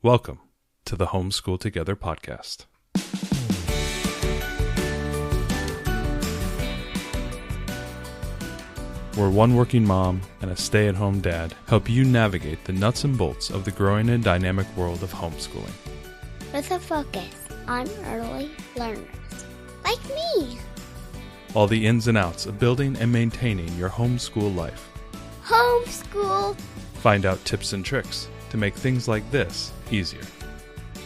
Welcome to the Homeschool Together podcast. Where one working mom and a stay-at-home dad help you navigate the nuts and bolts of the growing and dynamic world of homeschooling. With a focus on early learners, like me. All the ins and outs of building and maintaining your homeschool life. Homeschool. Find out tips and tricks to make things like this easier.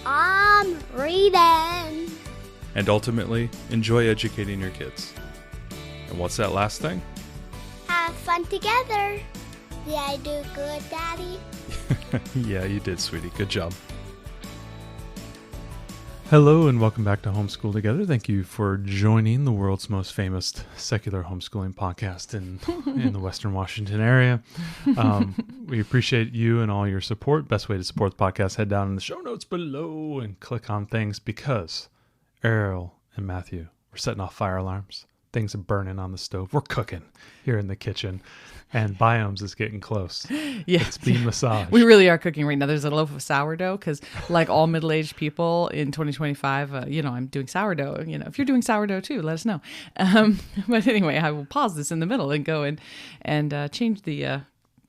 I'm reading. And ultimately, enjoy educating your kids. And what's that last thing? Have fun together. Did I do good, Daddy? Yeah, you did, sweetie. Good job. Hello and welcome back to Homeschool Together. Thank you for joining the world's most famous secular homeschooling podcast in the Western Washington area. We appreciate you and all your support. Best way to support the podcast, head down in the show notes below and click on things because Errol and Matthew, we're setting off fire alarms. Things are burning on the stove. We're cooking here in the kitchen. And Biomes is getting close. Yeah. It's being massaged. We really are cooking right now. There's a loaf of sourdough because like all middle-aged people in 2025, I'm doing sourdough. If you're doing sourdough too, let us know. But anyway, I will pause this in the middle and go and change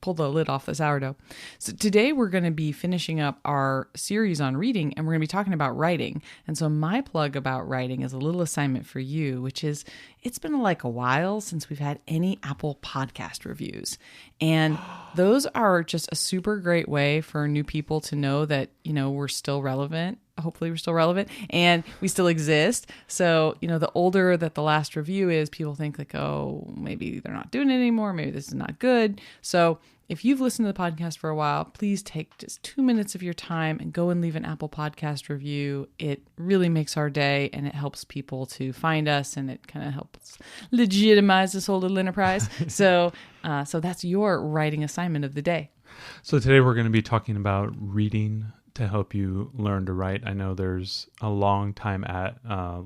pull the lid off the sourdough. So today we're going to be finishing up our series on reading and we're going to be talking about writing. And so my plug about writing is a little assignment for you, which is it's been like a while since we've had any Apple podcast reviews. And those are just a super great way for new people to know that, we're still relevant. Hopefully we're still relevant and we still exist. So, the older that the last review is, people think like, oh, maybe they're not doing it anymore. Maybe this is not good. So if you've listened to the podcast for a while, please take just 2 minutes of your time and go and leave an Apple podcast review. It really makes our day and it helps people to find us and it kind of helps legitimize this whole little enterprise. So that's your writing assignment of the day. So today we're going to be talking about reading to help you learn to write. I know there's a long time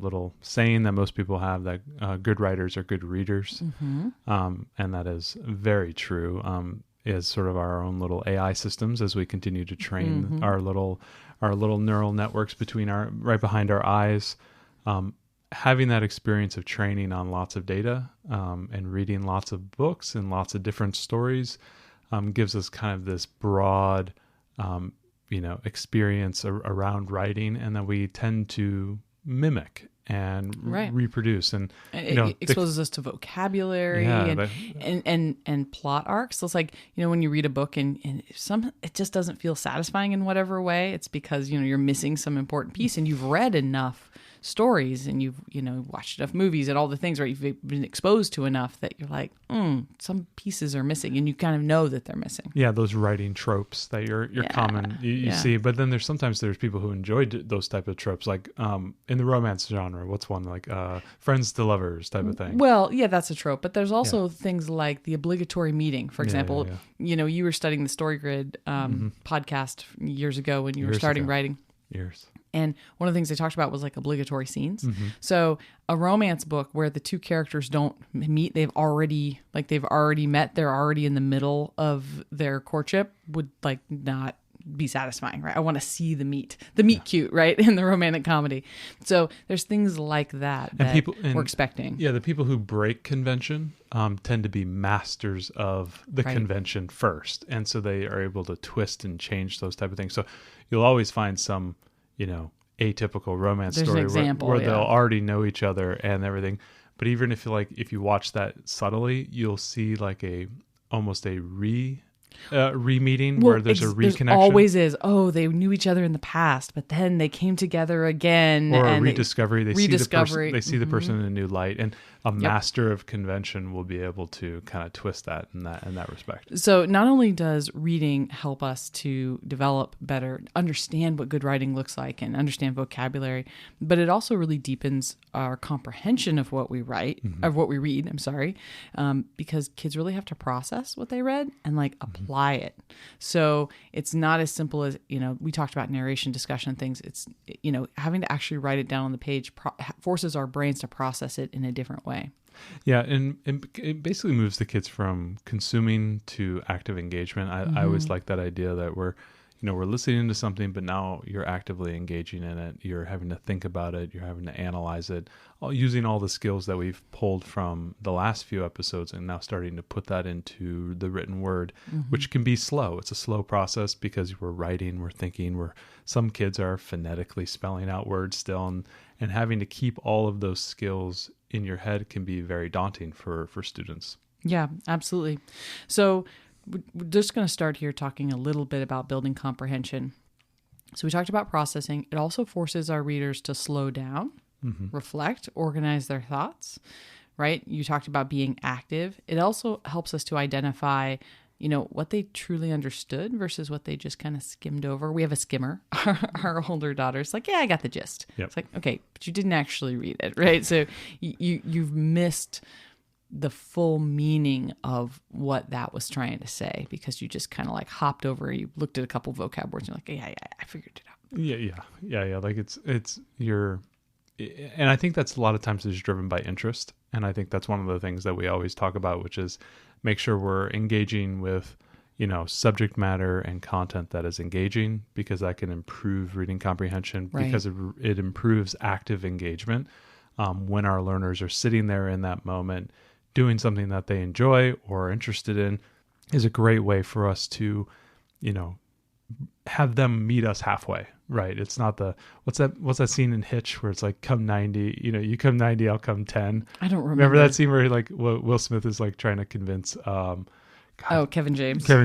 little saying that most people have that good writers are good readers. Mm-hmm. And that is very true. Is sort of our own little AI systems as we continue to train mm-hmm. our little neural networks right behind our eyes. Having that experience of training on lots of data and reading lots of books and lots of different stories gives us kind of this broad experience around writing, and that we tend to mimic and reproduce, and it exposes us to vocabulary and plot arcs. So it's like when you read a book and it just doesn't feel satisfying in whatever way. It's because you're missing some important piece, and you've read enough stories and you've watched enough movies and all the things, right? You've been exposed to enough that you're like, some pieces are missing, and you kind of know that they're missing. Yeah, those writing tropes that you're common you see. But then there's people who enjoy those type of tropes, like in the romance genre. What's one like friends to lovers type of thing? Well, yeah, that's a trope. But there's also things like the obligatory meeting. For example, you were studying the StoryGrid podcast years ago when you were starting writing. Years. And one of the things they talked about was like obligatory scenes. Mm-hmm. So a romance book where the two characters don't meet, they've already met, they're already in the middle of their courtship, would like not be satisfying, right? I want to see the meet cute, right? In the romantic comedy. So there's things like that we're expecting. Yeah, the people who break convention tend to be masters of the convention first. And so they are able to twist and change those type of things. So you'll always find some atypical romance story where they'll already know each other and everything. But even if you watch that subtly, you'll see like almost a re-meeting where there's a reconnection. There always is. Oh, they knew each other in the past, but then they came together again. Or a rediscovery. They see the person in a new light. And a master of convention will be able to kind of twist that in that respect. So not only does reading help us to develop better, understand what good writing looks like and understand vocabulary, but it also really deepens our comprehension of what we read, because kids really have to process what they read and like apply it. So it's not as simple as, we talked about narration, discussion, things. It's, having to actually write it down on the page forces our brains to process it in a different way. Yeah, and it basically moves the kids from consuming to active engagement. I always like that idea that we're we're listening to something, but now you're actively engaging in it. You're having to think about it. You're having to analyze it, using all the skills that we've pulled from the last few episodes and now starting to put that into the written word, which can be slow. It's a slow process because we're writing, we're thinking, some kids are phonetically spelling out words still, and having to keep all of those skills in your head can be very daunting for students. Yeah, absolutely. So we're just going to start here talking a little bit about building comprehension. So we talked about processing. It also forces our readers to slow down, reflect, organize their thoughts, right? You talked about being active. It also helps us to identify, what they truly understood versus what they just kind of skimmed over. We have a skimmer. Our older daughter's like, yeah, I got the gist. Yep. It's like, okay, but you didn't actually read it, right? So you've missed the full meaning of what that was trying to say because you just kind of like hopped over, you looked at a couple vocab words and you're like, yeah, I figured it out. Yeah. Like it's and I think that's a lot of times is driven by interest. And I think that's one of the things that we always talk about, which is make sure we're engaging with, subject matter and content that is engaging, because that can improve reading comprehension, Right. because it improves active engagement. When our learners are sitting there in that moment, doing something that they enjoy or are interested in, is a great way for us to, have them meet us halfway, right? It's not what's that scene in Hitch where it's like, come 90, you come 90, I'll come 10. I don't remember that scene where like Will Smith is like trying to convince, Kevin James, how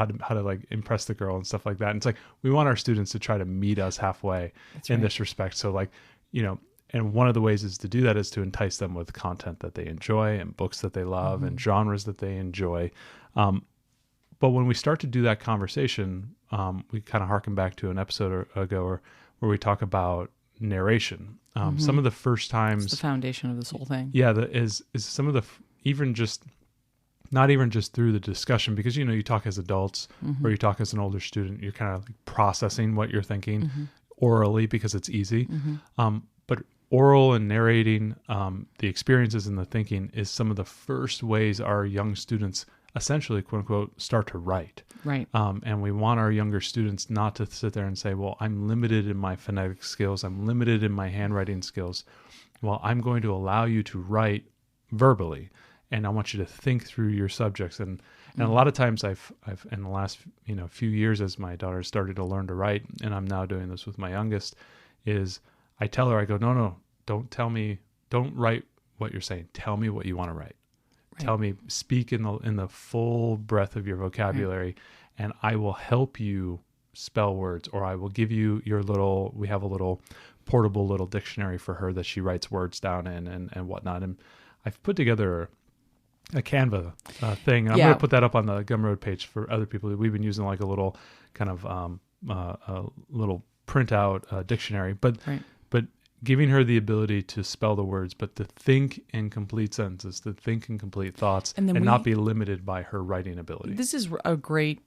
to like impress the girl and stuff like that. And it's like, we want our students to try to meet us halfway in this respect. So like, and one of the ways is to do that is to entice them with content that they enjoy and books that they love and genres that they enjoy. But when we start to do that conversation, we kind of harken back to an episode ago where we talk about narration. Some of the first times, it's the foundation of this whole thing. Yeah, is some of the not even just through the discussion, because you talk as adults or you talk as an older student, you're kind of like processing what you're thinking orally because it's easy. But oral and narrating the experiences and the thinking is some of the first ways our young students essentially, quote unquote, start to write. Right. And we want our younger students not to sit there and say, well, I'm limited in my phonetic skills. I'm limited in my handwriting skills. Well, I'm going to allow you to write verbally, and I want you to think through your subjects. And a lot of times I've in the last, few years, as my daughter started to learn to write, and I'm now doing this with my youngest, is I tell her, I go, no, don't write what you're saying. Tell me what you want to write. Right. Tell me, speak in the full breadth of your vocabulary, and I will help you spell words, or I will give you we have a little portable little dictionary for her that she writes words down in and whatnot. And I've put together a Canva thing. And I'm going to put that up on the Gumroad page for other people. We've been using like a little kind of a little printout dictionary, but giving her the ability to spell the words, but to think in complete sentences, to think in complete thoughts, and not be limited by her writing ability. This is a great,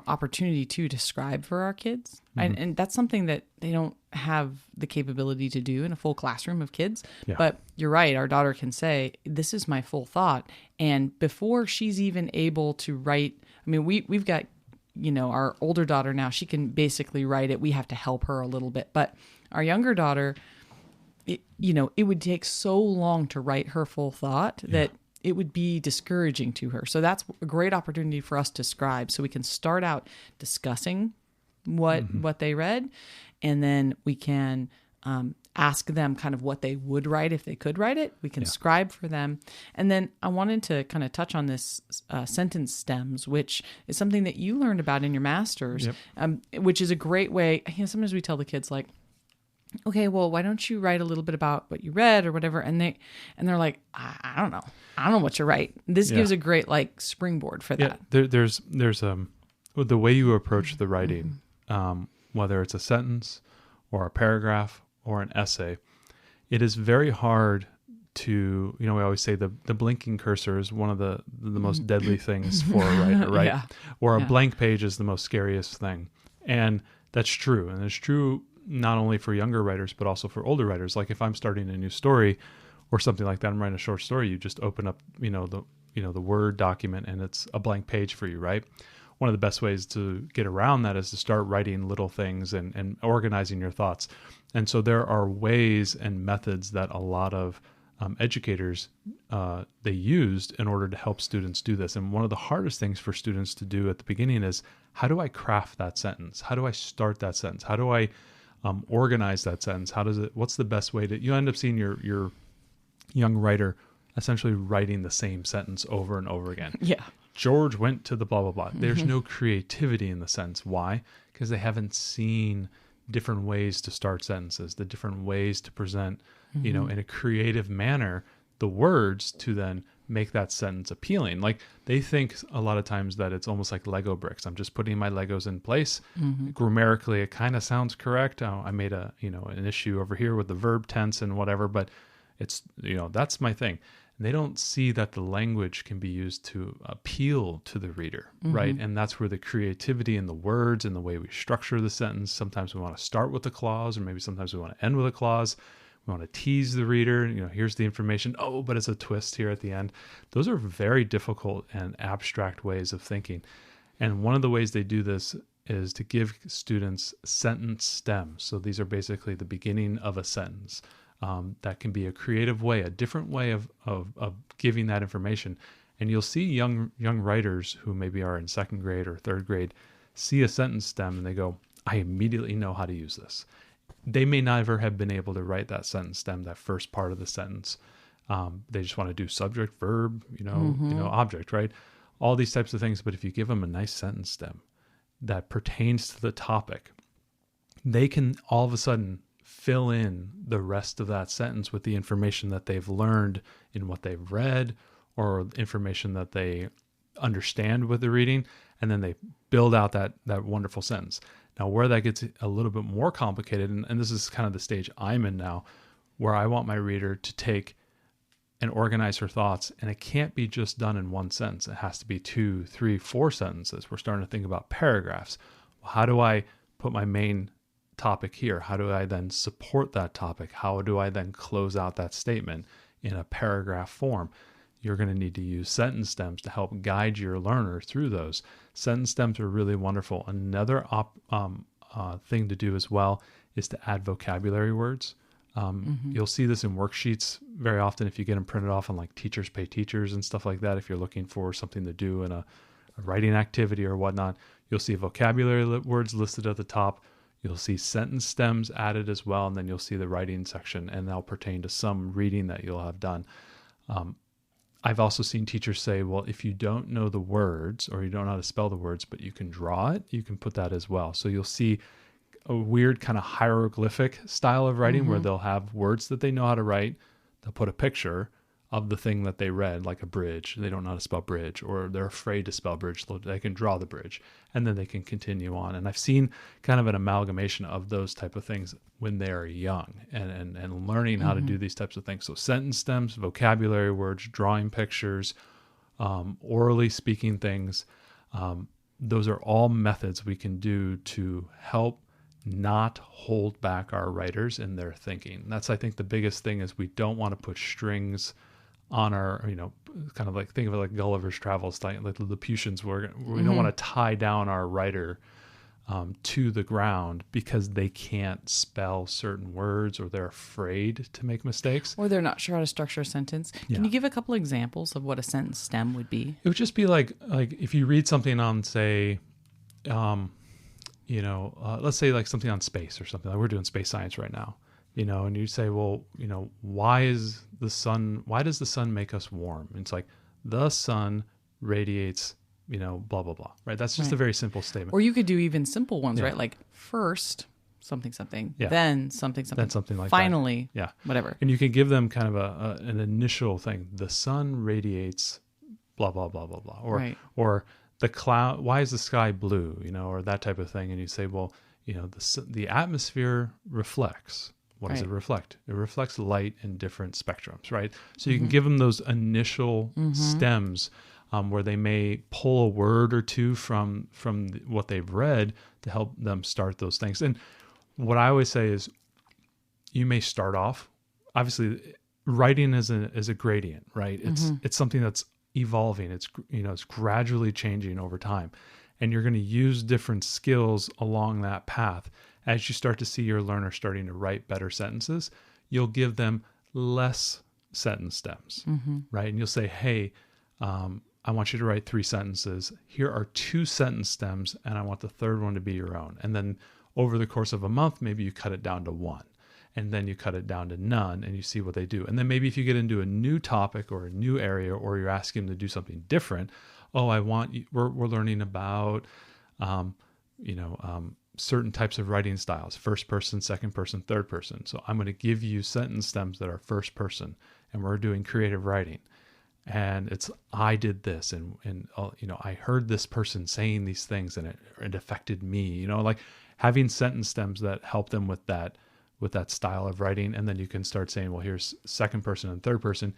opportunity too to scribe for our kids. And that's something that they don't have the capability to do in a full classroom of kids. Yeah. But you're right. Our daughter can say, this is my full thought. And before she's even able to write, we've got, our older daughter now, she can basically write it. We have to help her a little bit. But our younger daughter, it would take so long to write her full thought that it would be discouraging to her. So that's a great opportunity for us to scribe. So we can start out discussing what they read, and then we can ask them kind of what they would write if they could write it. We can scribe for them. And then I wanted to kind of touch on this sentence stems, which is something that you learned about in your master's, which is a great way. Sometimes we tell the kids like, okay, well, why don't you write a little bit about what you read or whatever? And they're like, I don't know what to write. This gives a great like springboard for that. There's the way you approach the writing, whether it's a sentence or a paragraph or an essay, it is very hard to, we always say the blinking cursor is one of the most deadly things for a writer, right? Or a blank page is the most scariest thing. And that's true. And it's true not only for younger writers, but also for older writers. Like if I'm starting a new story or something like that, I'm writing a short story, you just open up, the Word document and it's a blank page for you, right? one of the best ways to get around that is to start writing little things and organizing your thoughts. And so there are ways and methods that a lot of educators, they used in order to help students do this. And one of the hardest things for students to do at the beginning is, how do I craft that sentence? How do I start that sentence? How do I organize that sentence? What's the best way you end up seeing your young writer essentially writing the same sentence over and over again. Yeah. George went to the blah, blah, blah. There's no creativity in the sentence. Why? Because they haven't seen different ways to start sentences, the different ways to present, in a creative manner, the words to then make that sentence appealing. Like, they think a lot of times that it's almost like Lego bricks. I'm just putting my Legos in place. Grammatically, it kind of sounds correct. I made an issue over here with the verb tense and whatever, but it's, that's my thing. They don't see that the language can be used to appeal to the reader, right? And that's where the creativity in the words and the way we structure the sentence. Sometimes we want to start with a clause, or maybe sometimes we want to end with a clause. We want to tease the reader. Here's the information. Oh, but it's a twist here at the end. Those are very difficult and abstract ways of thinking. And one of the ways they do this is to give students sentence stems. So these are basically the beginning of a sentence. That can be a creative way, a different way of giving that information. And you'll see young writers who maybe are in second grade or third grade see a sentence stem and they go, I immediately know how to use this. They may never have been able to write that sentence stem, that first part of the sentence. They just want to do subject, verb, object, right? All these types of things. But if you give them a nice sentence stem that pertains to the topic, they can all of a sudden fill in the rest of that sentence with the information that they've learned in what they've read, or information that they understand with the reading, and then they build out that wonderful sentence. Now, where that gets a little bit more complicated, and this is kind of the stage I'm in now, where I want my reader to take and organize her thoughts, and it can't be just done in one sentence. It has to be 2, 3, 4 sentences. We're starting to think about paragraphs. How do I put my main topic here? How do I then support that topic? How do I then close out that statement in a paragraph form? You're going to need to use sentence stems to help guide your learner through those. Sentence stems are really wonderful. Another thing to do as well is to add vocabulary words. You'll see this in worksheets very often if you get them printed off on like Teachers Pay Teachers and stuff like that. If you're looking for something to do in a writing activity or whatnot, you'll see vocabulary words listed at the top. You'll see sentence stems added as well, and then you'll see the writing section, and they'll pertain to some reading that you'll have done. I've also seen teachers say, well, if you don't know the words or you don't know how to spell the words, but you can draw it, you can put that as well. So you'll see a weird kind of hieroglyphic style of writing where they'll have words that they know how to write. They'll put a picture of the thing that they read, like a bridge. They don't know how to spell bridge, or they're afraid to spell bridge. So they can draw the bridge, and then they can continue on. And I've seen kind of an amalgamation of those type of things when they're young and learning how to do these types of things. So sentence stems, vocabulary words, drawing pictures, orally speaking things. Those are all methods we can do to help not hold back our writers in their thinking. That's, I think, the biggest thing is we don't want to put strings on our, kind of like, think of it like Gulliver's Travels, like the Laputians, where we don't want to tie down our writer to the ground because they can't spell certain words, or they're afraid to make mistakes. Or they're not sure how to structure a sentence. Yeah. Can you give a couple examples of what a sentence stem would be? It would just be like if you read something on, say, let's say like something on space or something. Like we're doing space science right now, and you say, well, why does the sun make us warm? And it's like, the sun radiates, blah, blah, blah, right? That's just a very simple statement. Or you could do even simple ones, right? Like first something, then something, then something like finally, that. Yeah, whatever. And you can give them kind of an initial thing. The sun radiates blah, blah, blah, blah, blah. Or the cloud, why is the sky blue, or that type of thing. And you say, well, the atmosphere reflects. What does it reflect? It reflects light in different spectrums, right? So you can give them those initial stems where they may pull a word or two from what they've read to help them start those things. And what I always say is, you may start off, obviously, writing is a gradient, right? It's something that's evolving. It's it's gradually changing over time, And you're going to use different skills along that path. As you start to see your learner starting to write better sentences, you'll give them less sentence stems, right? And you'll say, hey, I want you to write 3 sentences. Here are 2 sentence stems, and I want the third one to be your own. And then over the course of a month, maybe you cut it down to 1, and then you cut it down to none, and you see what they do. And then maybe if you get into a new topic or a new area, or you're asking them to do something different, we're learning about, certain types of writing styles, first person, second person, third person. So I'm going to give you sentence stems that are first person, and we're doing creative writing. And it's, I did this, and I heard this person saying these things, and it affected me, like having sentence stems that help them with that style of writing. And then you can start saying, well, here's second person and third person.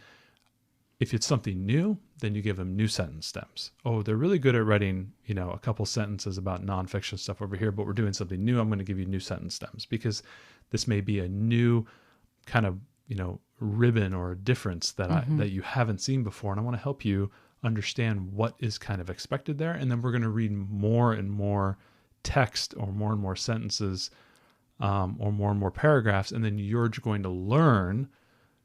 If it's something new, then you give them new sentence stems. Oh, they're really good at writing, a couple sentences about nonfiction stuff over here, but we're doing something new. I'm going to give you new sentence stems, because this may be a new kind of, ribbon or a difference that that you haven't seen before. And I want to help you understand what is kind of expected there. And then we're going to read more and more text, or more and more sentences, or more and more paragraphs. And then you're going to learn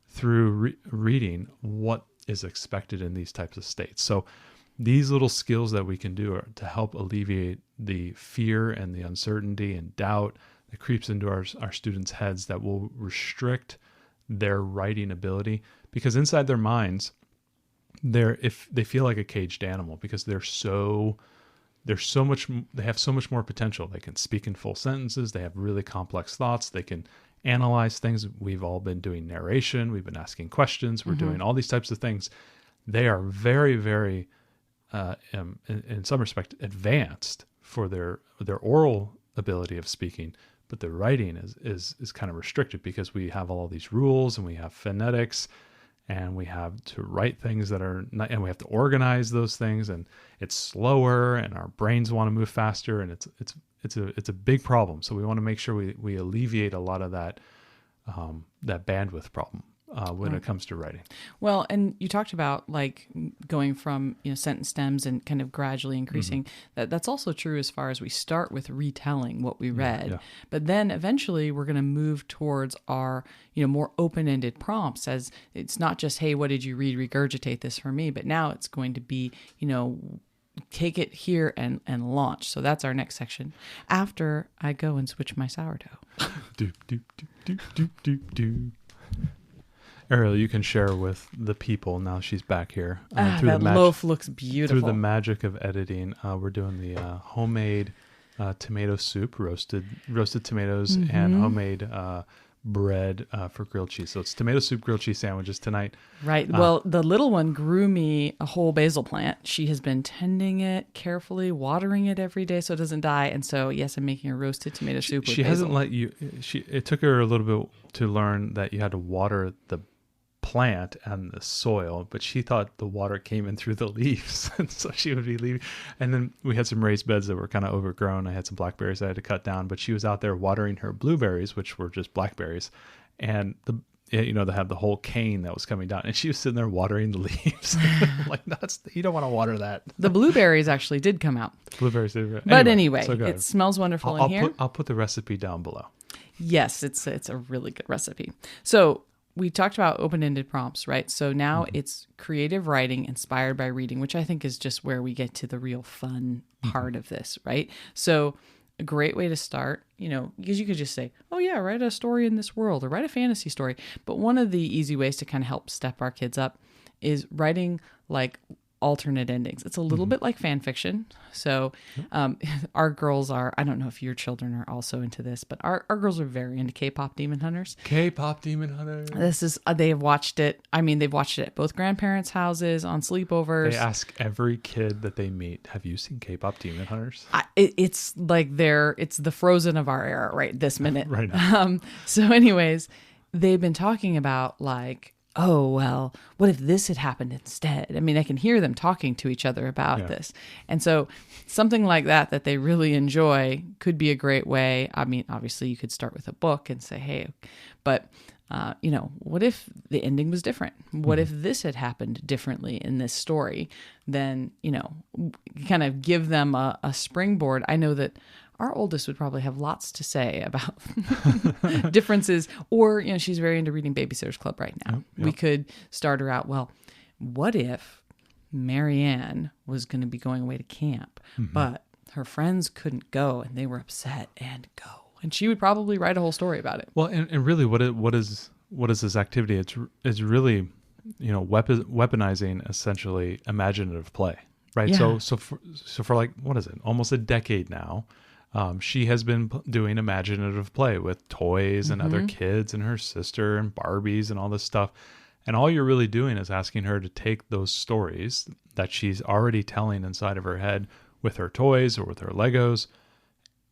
through reading what is expected in these types of states. So these little skills that we can do are to help alleviate the fear and the uncertainty and doubt that creeps into our students' heads, that will restrict their writing ability, because inside their minds, if they feel like a caged animal, because they have so much more potential. They can speak in full sentences. They have really complex thoughts. They can analyze things. We've all been doing narration. We've been asking questions. We're doing all these types of things. They are very, very, in some respect, advanced for their oral ability of speaking, but the writing is kind of restricted, because we have all these rules, and we have phonetics, and we have to write things that are not, and we have to organize those things, and it's slower, and our brains want to move faster, and it's a big problem. So we want to make sure we alleviate a lot of that bandwidth problem when it comes to writing. Well, and you talked about like going from sentence stems and kind of gradually increasing. That's also true as far as we start with retelling what we read, but then eventually we're going to move towards our more open-ended prompts, as it's not just, hey, what did you read? Regurgitate this for me. But now it's going to be take it here and launch. So that's our next section after I go and switch my sourdough. Doop, doop, doop, doop, doop, doop. Ariel, you can share with the people now. She's back here. That loaf looks beautiful. Through the magic of editing, we're doing the homemade tomato soup, roasted tomatoes, and homemade bread for grilled cheese. So it's tomato soup, grilled cheese sandwiches tonight. Right. Well, the little one grew me a whole basil plant. She has been tending it carefully, watering it every day so it doesn't die. And so, yes, I'm making a roasted tomato soup with basil. She hasn't let you. It took her a little bit to learn that you had to water the plant and the soil, but she thought the water came in through the leaves, and so she would be leaving. And then we had some raised beds that were kind of overgrown. I had some blackberries I had to cut down, but she was out there watering her blueberries, which were just blackberries, and they have the whole cane that was coming down, and she was sitting there watering the leaves. Like, you don't want to water that. The blueberries actually did come out. Blueberries did. But anyway, so it smells wonderful in here. I'll put the recipe down below. Yes, it's a really good recipe. So we talked about open-ended prompts, right? So now it's creative writing inspired by reading, which I think is just where we get to the real fun part of this, right? So a great way to start, because you could just say, oh yeah, write a story in this world, or write a fantasy story. But one of the easy ways to kind of help step our kids up is writing like alternate endings. It's a little bit like fan fiction. So our girls are, I don't know if your children are also into this, but our girls are very into K-pop Demon Hunters. K-pop Demon Hunters. They have watched it. I mean, they've watched it at both grandparents' houses, on sleepovers. They ask every kid that they meet, have you seen K-pop Demon Hunters? It's like it's the Frozen of our era right this minute. Right now. So anyways, they've been talking about like oh, well, what if this had happened instead? I mean, I can hear them talking to each other about this. And so something like that they really enjoy could be a great way. I mean, obviously you could start with a book and say, hey, but what if the ending was different? What if this had happened differently in this story? Then, kind of give them a springboard. I know that our oldest would probably have lots to say about differences, or, she's very into reading Babysitter's Club right now. Yep. We could start her out, well, what if Marianne was going to be going away to camp, but her friends couldn't go and they were upset and go? And she would probably write a whole story about it. Well, and really what is this activity? It's really, weaponizing essentially imaginative play, right? Yeah. So for like, what is it? Almost a decade now. She has been doing imaginative play with toys and other kids and her sister and Barbies and all this stuff. And all you're really doing is asking her to take those stories that she's already telling inside of her head with her toys or with her Legos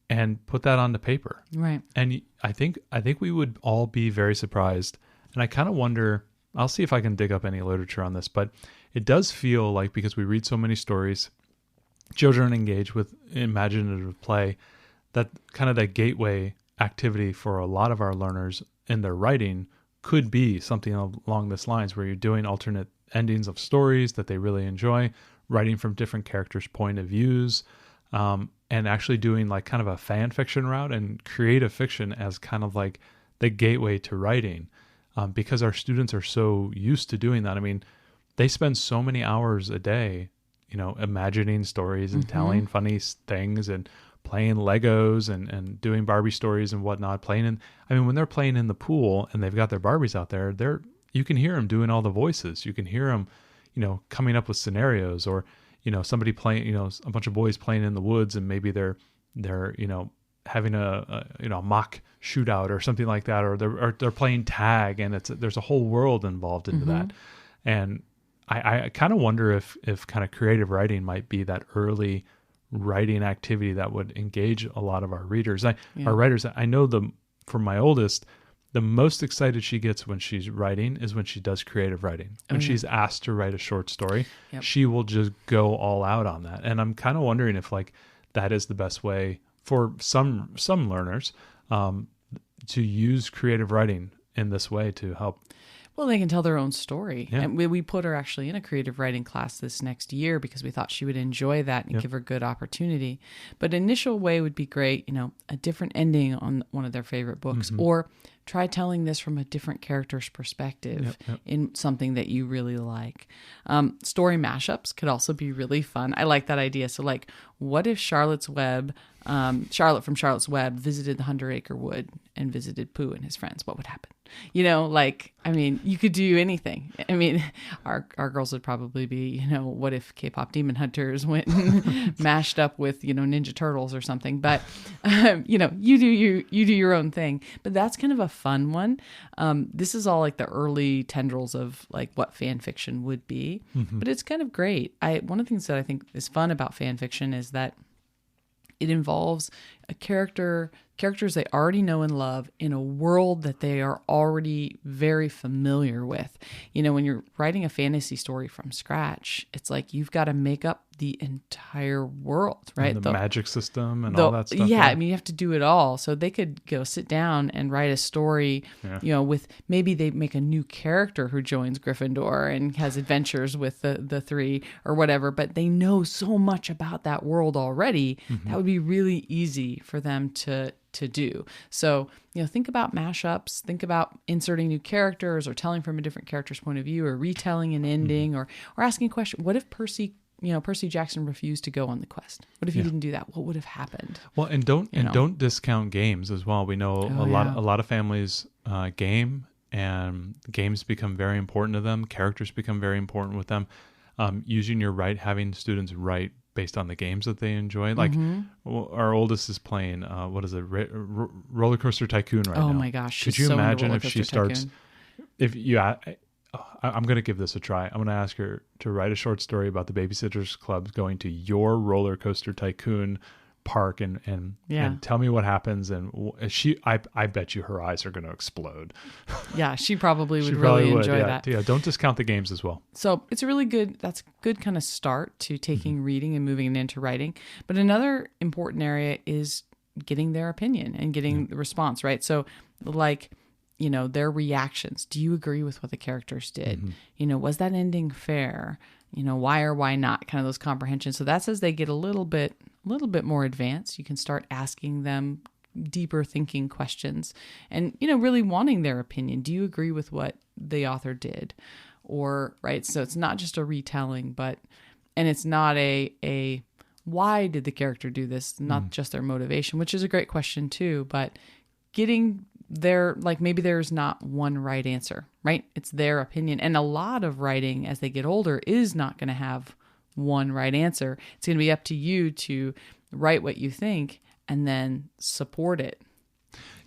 and put that onto paper. Right. And I think we would all be very surprised. And I kind of wonder, I'll see if I can dig up any literature on this, but it does feel like, because we read so many stories, children engage with imaginative play, that kind of that gateway activity for a lot of our learners in their writing could be something along this lines, where you're doing alternate endings of stories that they really enjoy, writing from different characters' point of views, and actually doing like kind of a fan fiction route and creative fiction as kind of like the gateway to writing, because our students are so used to doing that. I mean, they spend so many hours a day imagining stories and telling funny things and playing Legos and doing Barbie stories and whatnot, when they're playing in the pool and they've got their Barbies out there, you can hear them doing all the voices. You can hear them, coming up with scenarios, or, somebody playing, a bunch of boys playing in the woods, and maybe they're having a mock shootout or something like that, or they're playing tag, and there's a whole world involved into that. And I kind of wonder if kind of creative writing might be that early writing activity that would engage a lot of our readers. Our writers, I know for my oldest, the most excited she gets when she's writing is when she does creative writing. When she's asked to write a short story, she will just go all out on that. And I'm kind of wondering if like that is the best way for some learners to use creative writing in this way to help. Well, they can tell their own story. Yeah. And we put her actually in a creative writing class this next year because we thought she would enjoy that and give her good opportunity. But initial way would be great, a different ending on one of their favorite books, or try telling this from a different character's perspective in something that you really like. Story mashups could also be really fun. I like that idea. So like, what if Charlotte from Charlotte's Web visited the 100-acre wood and visited Pooh and his friends? What would happen? You could do anything. I mean, our girls would probably be, what if K-pop Demon Hunters went and mashed up with, Ninja Turtles or something? But, you do your own thing. But that's kind of a fun one. This is all like the early tendrils of like what fan fiction would be, but it's kind of great. One of the things that I think is fun about fan fiction is that it involves characters they already know and love in a world that they are already very familiar with. When you're writing a fantasy story from scratch, it's like you've got to make up the entire world, right? And the magic system and all that stuff. Yeah, I mean, you have to do it all. So they could go sit down and write a story, with maybe they make a new character who joins Gryffindor and has adventures with the three or whatever, but they know so much about that world already. That would be really easy for them to do. So, think about mashups, think about inserting new characters or telling from a different character's point of view, or retelling an ending, or asking a question. What if Percy Jackson refused to go on the quest? What if he didn't do that? What would have happened? Well, and don't discount games as well. We know a lot of families game, and games become very important to them. Characters become very important with them. Using having students write based on the games that they enjoy. Like our oldest is playing, Roller Coaster Tycoon right now. Oh my gosh. Could you imagine if she starts, I'm going to give this a try. I'm going to ask her to write a short story about the Babysitters Club going to your Roller Coaster Tycoon park and tell me what happens. And I bet you her eyes are going to explode. Yeah, she probably would really enjoy that. Yeah, don't discount the games as well. So it's that's a good kind of start to taking reading and moving it into writing. But another important area is getting their opinion and getting the response, right? So like, their reactions. Do you agree with what the characters did? Was that ending fair? Why or why not? Kind of those comprehensions. So that's as they get a little bit more advanced, you can start asking them deeper thinking questions and, really wanting their opinion. Do you agree with what the author did? Or, right. So it's not just a retelling, and it's not a why did the character do this? Not just their motivation, which is a great question too, but getting maybe there's not one right answer, right? It's their opinion. And a lot of writing as they get older is not going to have one right answer. It's going to be up to you to write what you think and then support it.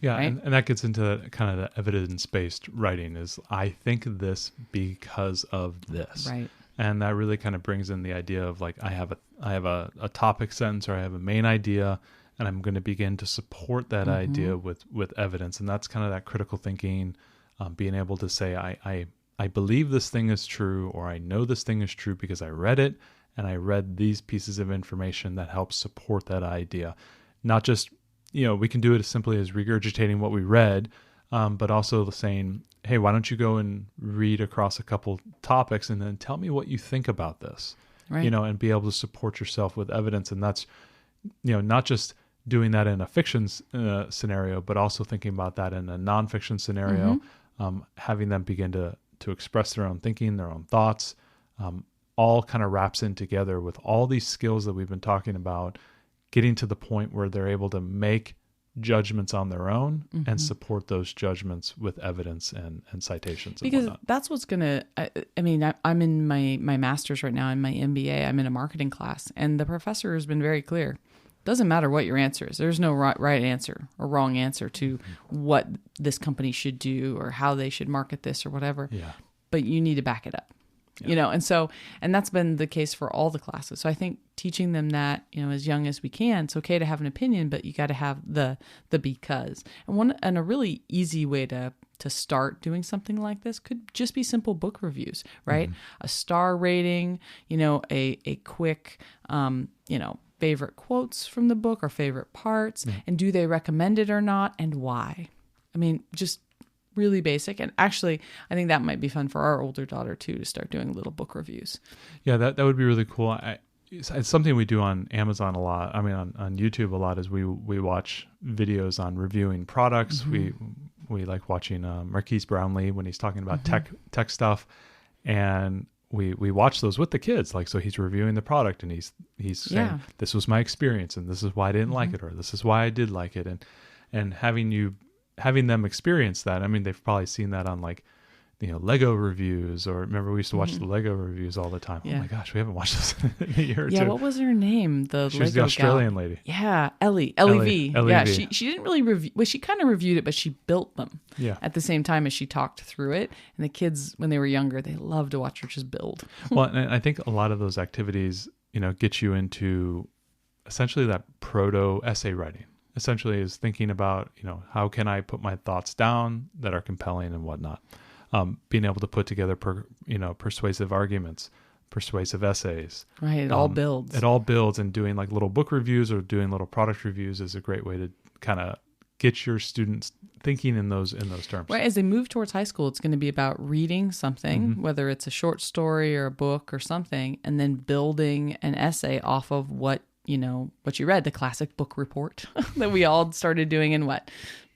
Yeah. Right? And that gets into kind of the evidence-based writing is I think this because of this. Right. And that really kind of brings in the idea of like, I have a topic sentence or I have a main idea, and I'm going to begin to support that idea with evidence. And that's kind of that critical thinking, being able to say, I believe this thing is true, or I know this thing is true because I read it, and I read these pieces of information that help support that idea. Not just, we can do it as simply as regurgitating what we read, but also saying, hey, why don't you go and read across a couple topics and then tell me what you think about this, right. And be able to support yourself with evidence. And that's, not just doing that in a fiction scenario, but also thinking about that in a nonfiction scenario, having them begin to express their own thinking, their own thoughts, all kind of wraps in together with all these skills that we've been talking about, getting to the point where they're able to make judgments on their own and support those judgments with evidence and citations. Because that's what's going to, I'm in my master's right now in my MBA. I'm in a marketing class, and the professor has been very clear. Doesn't matter what your answer is. There's no right answer or wrong answer to what this company should do or how they should market this or whatever. Yeah. But you need to back it up, and that's been the case for all the classes. So I think teaching them that, as young as we can, it's okay to have an opinion, but you got to have the because. And a really easy way to start doing something like this could just be simple book reviews, right? A star rating, a quick, favorite quotes from the book or favorite parts, and do they recommend it or not, and why? Just really basic. And actually, I think that might be fun for our older daughter too, to start doing little book reviews. Yeah, that would be really cool. It's something we do on Amazon a lot. On YouTube a lot, is we watch videos on reviewing products. We like watching Marquise Brownlee when he's talking about tech stuff, and we watch those with the kids. Like, so he's reviewing the product and he's saying, this was my experience and this is why I didn't like it, or this is why I did like it. And having them experience that. They've probably seen that on like, Lego reviews, or remember we used to watch the Lego reviews all the time. Yeah. Oh my gosh, we haven't watched this in a year or two. Yeah, what was her name? She was the Australian lady. Yeah, Ellie V. Yeah, she didn't really review. Well, she kind of reviewed it, but she built them. Yeah. At the same time as she talked through it, and the kids when they were younger, they loved to watch her just build. Well, and I think a lot of those activities, get you into essentially that proto essay writing. Essentially, is thinking about how can I put my thoughts down that are compelling and whatnot. Being able to put together, persuasive arguments, persuasive essays. Right. It all builds. It all builds, and doing like little book reviews or doing little product reviews is a great way to kind of get your students thinking in those terms. Right. As they move towards high school, it's going to be about reading something, whether it's a short story or a book or something, and then building an essay off of what you read, the classic book report that we all started doing in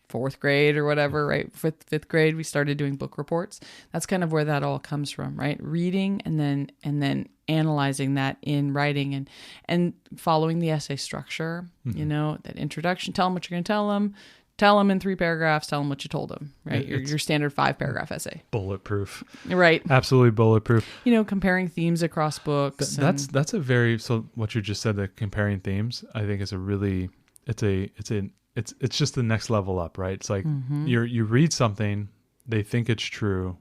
fourth grade or whatever, right? Fifth grade, we started doing book reports. That's kind of where that all comes from, right? Reading and then analyzing that in writing and following the essay structure, that introduction, tell them what you're going to tell them in 3 paragraphs, tell them what you told them, right? Your standard 5-paragraph essay. Bulletproof. Right. Absolutely bulletproof. Comparing themes across books. That's a very, so what you just said, the comparing themes, I think is a really, it's just the next level up, right? It's like you read something, they think it's true,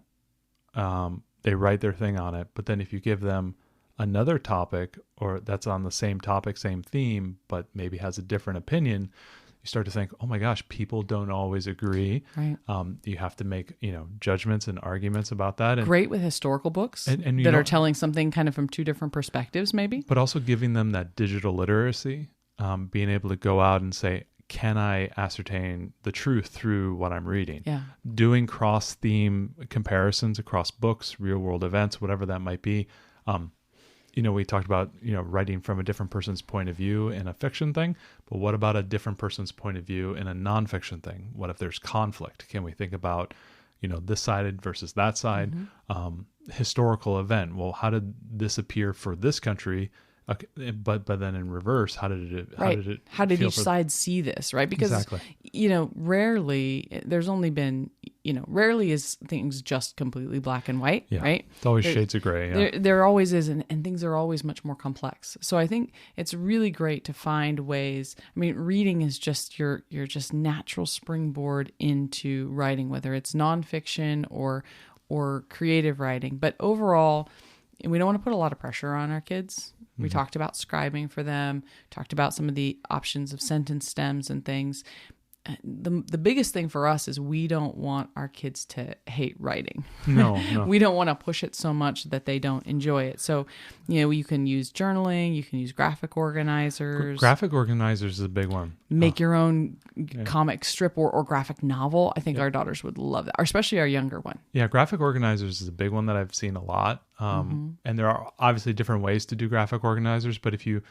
they write their thing on it, but then if you give them another topic or that's on the same topic, same theme, but maybe has a different opinion, you start to think, oh my gosh, people don't always agree. Right. You have to make, judgments and arguments about that. And, Great with historical books and that are telling something kind of from two different perspectives, maybe. but also giving them that digital literacy, being able to go out and say, can I ascertain the truth through what I'm reading? Yeah. Doing cross-theme comparisons across books, real-world events, whatever that might be. We talked about, writing from a different person's point of view in a fiction thing, but what about a different person's point of view in a nonfiction thing? What if there's conflict? Can we think about, this side versus that side? Historical event. Well, how did this appear for this country? Okay, but then in reverse, how did it each side see this, right? Because Exactly. Rarely there's only been rarely is things just completely black and white, Yeah. right? It's always shades of gray. Yeah. There always is, and things are always much more complex. So I think it's really great to find ways. I mean, reading is just your just natural springboard into writing, whether it's nonfiction or creative writing. But overall, we don't want to put a lot of pressure on our kids. We talked about scribing for them, talked about some of the options of sentence stems and things. The biggest thing for us is we don't want our kids to hate writing. No. We don't want to push it so much that they don't enjoy it. So, you can use journaling, you can use graphic organizers. Graphic organizers is a big one. Make your own comic strip or graphic novel. I think our daughters would love that, especially our younger one. Yeah, graphic organizers is a big one that I've seen a lot. And there are obviously different ways to do graphic organizers, but if you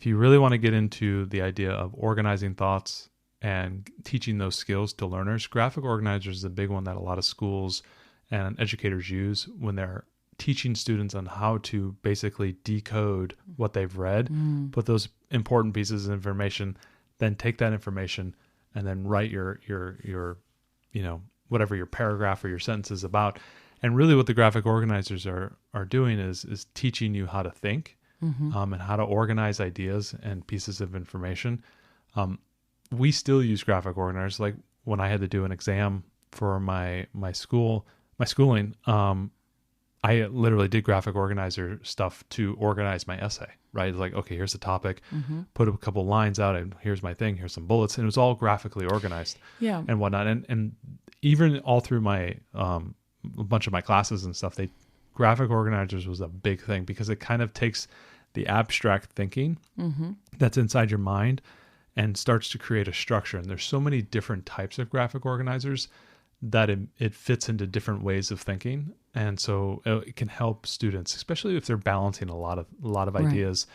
really want to get into the idea of organizing thoughts and teaching those skills to learners, graphic organizers is a big one that a lot of schools and educators use when they're teaching students on how to basically decode what they've read, put those important pieces of information, then take that information and then write your whatever your paragraph or your sentence is about. And really what the graphic organizers are doing is teaching you how to think, and how to organize ideas and pieces of information. We still use graphic organizers. Like when I had to do an exam for my schooling, I literally did graphic organizer stuff to organize my essay, right? Like, okay, here's the topic, put a couple lines out and here's my thing, here's some bullets. And it was all graphically organized and whatnot. And even all through my, a bunch of my classes and stuff, graphic organizers was a big thing because it kind of takes the abstract thinking that's inside your mind and starts to create a structure. And there's so many different types of graphic organizers that it fits into different ways of thinking. And so it can help students, especially if they're balancing a lot of ideas,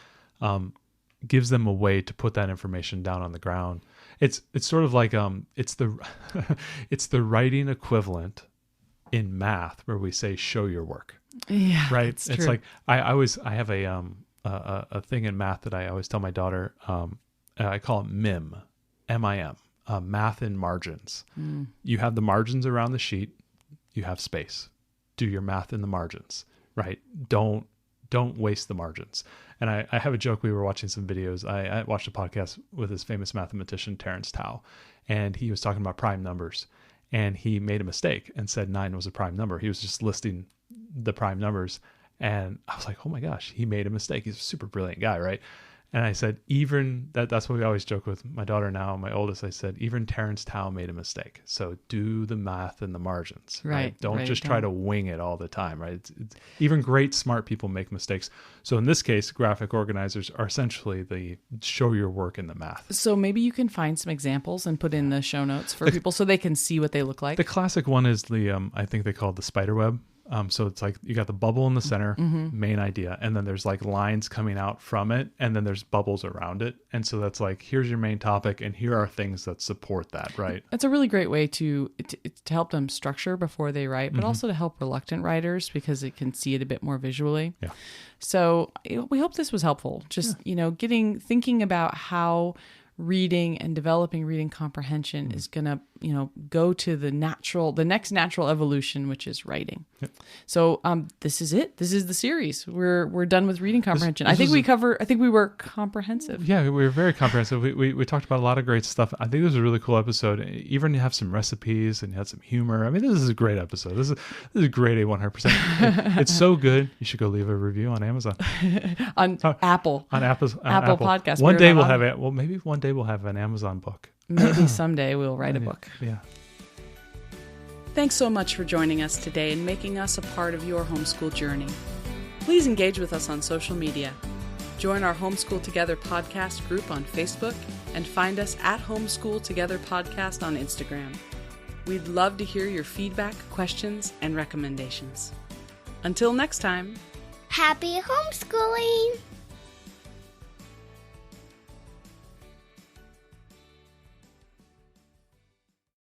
gives them a way to put that information down on the ground. It's sort of like, it's the, it's the writing equivalent in math where we say, show your work. Yeah. Right. It's It's true. like, I have a thing in math that I always tell my daughter, I call it MIM, M-I-M, math in margins. You have the margins around the sheet, you have space. Do your math in the margins, right? Don't waste the margins. And I have a joke. We were watching some videos. I watched a podcast with this famous mathematician, Terrence Tao, and he was talking about prime numbers. And he made a mistake and said 9 was a prime number. He was just listing the prime numbers. And I was like, oh my gosh, he made a mistake. He's a super brilliant guy, right? And I said, even that's what we always joke with my daughter now, my oldest. I said, even Terrence Tao made a mistake. So do the math in the margins, right? Don't just try to wing it all the time, right? It's even great, smart people make mistakes. So in this case, graphic organizers are essentially the show your work in the math. So maybe you can find some examples and put in the show notes for people so they can see what they look like. The classic one is the, I think they call it the spider web. So it's like you got the bubble in the center, main idea, and then there's like lines coming out from it, and then there's bubbles around it. And so that's like, here's your main topic, and here are things that support that, right? That's a really great way to help them structure before they write, but also to help reluctant writers because it can see it a bit more visually. Yeah. So we hope this was helpful. Just, thinking about how reading and developing reading comprehension is going to go to the next natural evolution, which is writing. Yep. So this is it. This is the series. We're done with reading comprehension. I think we were comprehensive. Yeah, we were very comprehensive. We talked about a lot of great stuff. I think this was a really cool episode. Even you have some recipes and you had some humor. I mean, this is a great episode. This is grade A 100%. It's so good. You should go leave a review on Amazon. on Apple Podcast. One day we'll have it. Well, maybe one day we'll have an Amazon book. Maybe someday we'll write a book. Yeah. Thanks so much for joining us today and making us a part of your homeschool journey. Please engage with us on social media. Join our Homeschool Together podcast group on Facebook and find us at Homeschool Together Podcast on Instagram. We'd love to hear your feedback, questions, and recommendations. Until next time. Happy homeschooling!